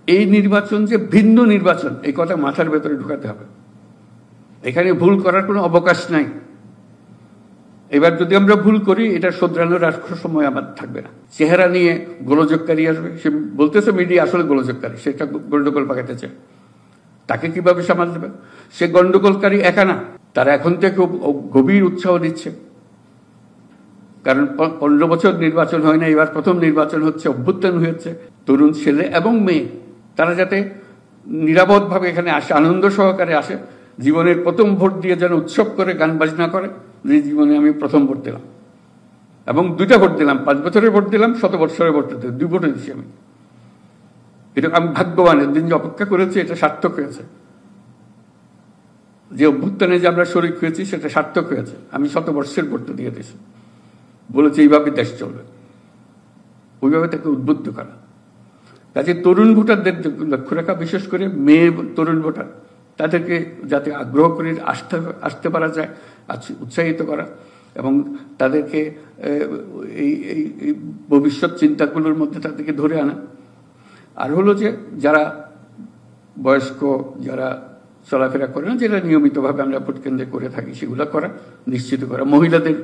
এই নির্বাচন যে ভিন্ন নির্বাচন এই কথা মাথার ভেতরে ঢুকাতে হবে। এখানে ভুল করার কোনো অবকাশ নাই। এবার যদি আমরা ভুল করি এটা শোধরানোর আর সময় আমার থাকবে না। চেহারা নিয়ে গোলযোগকারী আসবে, সে বলতেছে মিডিয়া আসলে গোলযোগকারী, সেটা গন্ডগোল পাকাতে চায়, তাকে কিভাবে সামাল দেবে? সে গন্ডগোলকারী একা না, তারা এখন থেকে গভীর উৎসাহ দিচ্ছে। কারণ 15 বছর নির্বাচন হয় না, এবার প্রথম নির্বাচন হচ্ছে, অভ্যুত্থান হয়েছে, তরুণ ছেলে এবং মেয়ে তারা যাতে নিরাপদভাবে এখানে আসে, আনন্দ সহকারে আসে, জীবনের প্রথম ভোট দিয়ে যেন উৎসব করে গান বাজনা করে যে জীবনে আমি প্রথম ভোট দিলাম, এবং 2টা ভোট দিলাম, 5 বছরের ভোট দিলাম, 100 বছরের ভোট দিতে 2 ভোটে দিচ্ছি আমি। এটা আমি ভাগ্যবানের দিন যে অপেক্ষা করেছি এটা সার্থক হয়েছে। যে অভ্যুত্থানে যে আমরা শরিক হয়েছি সেটা সার্থক হয়েছে। আমি 100 বর্ষের ভোট দিয়ে দিয়েছি, বলেছি এইভাবে দেশ চলবে, ওইভাবে তাকে উদ্বুদ্ধ করা। কাজে তরুণ ভোটারদের লক্ষ্য রাখা, বিশেষ করে মেয়ে তরুণ ভোটার, তাদেরকে যাতে আগ্রহ করে আসতে পারা যায়, উৎসাহিত করা, এবং তাদেরকে এই ভবিষ্যৎ চিন্তাগুলোর মধ্যে তাদেরকে ধরে আনা। আর হলো যে যারা বয়স্ক, যারা চলাফেরা করে না, যেটা নিয়মিতভাবে আমরা ভোট কেন্দ্রে করে থাকি, সেগুলো করা, নিশ্চিত করা, মহিলাদের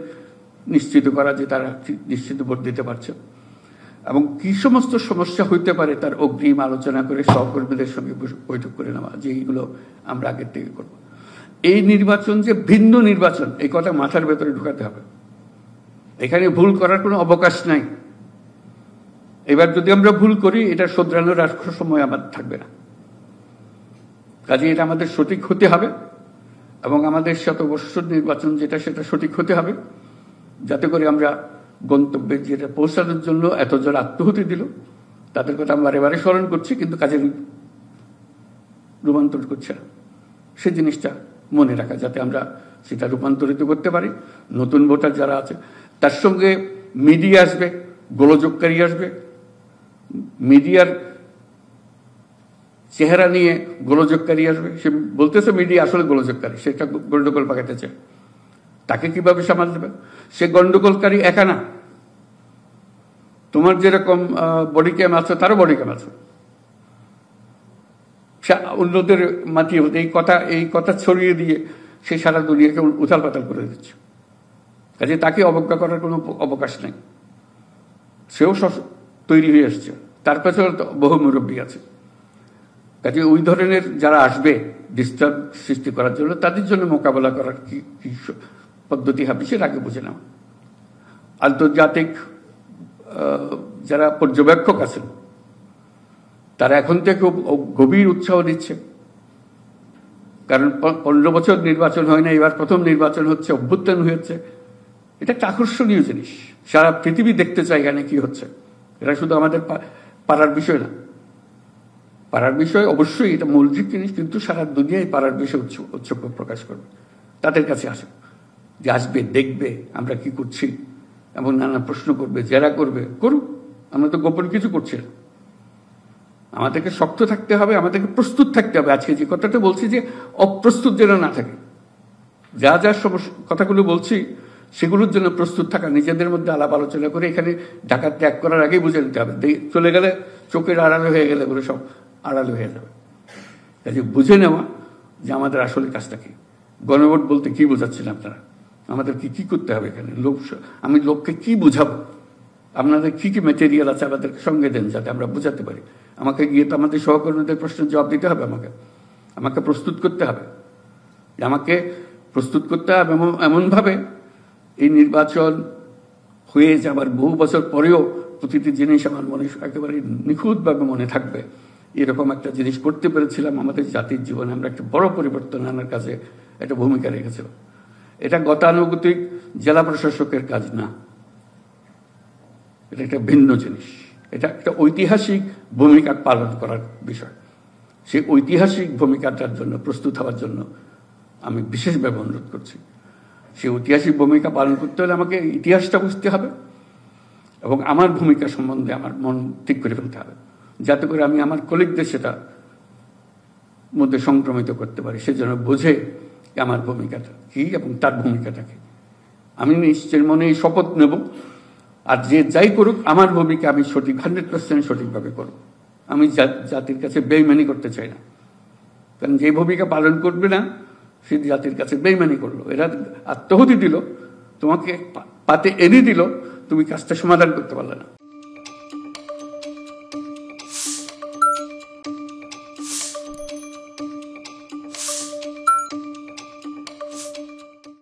নিশ্চিত করা যে তারা নিশ্চিত ভোট দিতে পারছে, এবং কি সমস্ত সমস্যা হইতে পারে তার অগ্রিম আলোচনা করে সহকর্মীদের সঙ্গে বৈঠক করে নেওয়া, যে এইগুলো আমরা আগের থেকে করব। এই নির্বাচন যে ভিন্ন নির্বাচন এই কথা মাথার ভেতরে ঢুকাতে হবে। এখানে ভুল করার কোনো অবকাশ নাই। এবার যদি আমরা ভুল করি এটা শোধরানোর আর সময় আমার থাকবে না। কাজে এটা আমাদের সঠিক হতে হবে, এবং আমাদের 100 বৎসর নির্বাচন যেটা সেটা সঠিক হতে হবে, যাতে করে আমরা গন্তব্যে যেটা পৌঁছানোর জন্য এতজন আত্মহুতি দিল তাদের কথা আমরা এবারে স্মরণ করছি, কিন্তু কাজে রূপান্তর করছে না, সেই জিনিসটা মনে রাখা, যাতে আমরা সেটা রূপান্তরিত করতে পারি। নতুন ভোটার যারা আছে তার সঙ্গে মিডিয়া আসবে, গোলযোগকারী আসবে, মিডিয়ার চেহারা নিয়ে গোলযোগকারী আসবে, সে বলতেছে মিডিয়া আসলে গোলযোগকারী, সেটা গন্ডগোল পাকাতে চায়, তাকে কিভাবে সামাল দেবে? সে গন্ডগোলকারী একা না, তোমার যেরকম বডি ক্যাম আছে তারও বডি ক্যাম আছে, অন্যদের মাতিয়ে এই কথা ছড়িয়ে দিয়ে সে সারা দুনিয়াকে উথাল পাতাল করে দিচ্ছে। কাজে তাকে অবজ্ঞা করার কোনো অবকাশ নেই। সেও তৈরি হয়ে আসছে, তার পেছনে বহু মুরব্বী আছে। কাজে ওই ধরনের যারা আসবে ডিস্টার্ব সৃষ্টি করার জন্য, তাদের জন্য মোকাবেলা করার কি পদ্ধতি হবে সেটা আগে বুঝে নেওয়া। আন্তর্জাতিক যারা পর্যবেক্ষক আছেন তারা এখন থেকে গভীর উৎসাহ দিচ্ছে। কারণ 15 বছর নির্বাচন হয় না, এবার প্রথম নির্বাচন হচ্ছে, অভ্যুত্থান হয়েছে, এটা একটা আকর্ষণীয় জিনিস। সারা পৃথিবী দেখতে চায় এখানে কি হচ্ছে। এটা শুধু আমাদের পাড়ার বিষয় না, পাড়ার বিষয় অবশ্যই এটা মৌলিক জিনিস, কিন্তু সারা দুনিয়ায় পাড়ার বিষয়ে উৎসুক প্রকাশ করবে। তাদের কাছে আসে, যে আসবে, দেখবে আমরা কি করছি, এবং নানা প্রশ্ন করবে, জেরা করবে, করুক, আমরা তো গোপন কিছু করছি না। আমাদেরকে শক্ত থাকতে হবে, আমাদেরকে প্রস্তুত থাকতে হবে। আজকে যে কথাটা বলছি যে অপ্রস্তুত যেন না থাকে, যা যা কথাগুলো বলছি সেগুলোর জন্য প্রস্তুত থাকা, নিজেদের মধ্যে আলাপ আলোচনা করে এখানে ঢাকা ত্যাগ করার আগেই বুঝে নিতে হবে। চলে গেলে চোখের আড়ালে হয়ে গেলে বলে সব আড়ালে হয়ে যাবে। কাজে বুঝে নেওয়া যে আমাদের আসলে কাজটা কি। গণভোট বলতে কি বোঝাচ্ছেন আপনারা, আমাদের কি করতে হবে এখানে, আমি লোককে কি বুঝাবো, আপনাদের কি মেটেরিয়াল আছে আমাদেরকে সঙ্গে দেন যাতে আমরা বুঝাতে পারি। আমাকে গিয়ে তো আমাদের সহকর্মীদের প্রশ্নের জবাব দিতে হবে, আমাকে প্রস্তুত করতে হবে, আমাকে প্রস্তুত করতে হবে এমনভাবে এই নির্বাচন হয়ে যাবার বহু বছর পরেও প্রতিটি জিনিস আমার মনে একেবারে নিখুঁতভাবে মনে থাকবে। এরকম একটা জিনিস করতে পেরেছিলাম আমাদের জাতির জীবনে, আমরা একটা বড় পরিবর্তন আনার কাছে একটা ভূমিকা রেখেছিলাম। এটা গতানুগতিক জেলা প্রশাসকের কাজ না, এটা একটা ভিন্ন জিনিস, এটা একটা ঐতিহাসিক ভূমিকা পালন করার বিষয়। সেই ঐতিহাসিক ভূমিকাটার জন্য প্রস্তুত হওয়ার জন্য আমি বিশেষভাবে অনুরোধ করছি। সেই ঐতিহাসিক ভূমিকা পালন করতে হলে আমাকে ইতিহাসটা বুঝতে হবে, এবং আমার ভূমিকা সম্বন্ধে আমার মন ঠিক করে ফেলতে হবে, যাতে করে আমি আমার কলিগদের সেটা মধ্যে সংক্রমিত করতে পারি, সেজন্য বোঝে আমার ভূমিকাটা কি এবং তার ভূমিকাটা কি। আমি নিশ্চয় মনে এই শপথ নেব, আর যে যাই করুক আমার ভূমিকা আমি সঠিক 100% সঠিকভাবে করব। আমি জাতির কাছে বেইমানি করতে চাই না, কারণ যে ভূমিকা পালন করবে না সে জাতির কাছে বেইমানি করলো। এরা আত্মাহুতি দিল, তোমাকে পাতে এনে দিল, তুমি কাজটা সমাধান করতে পারলে না।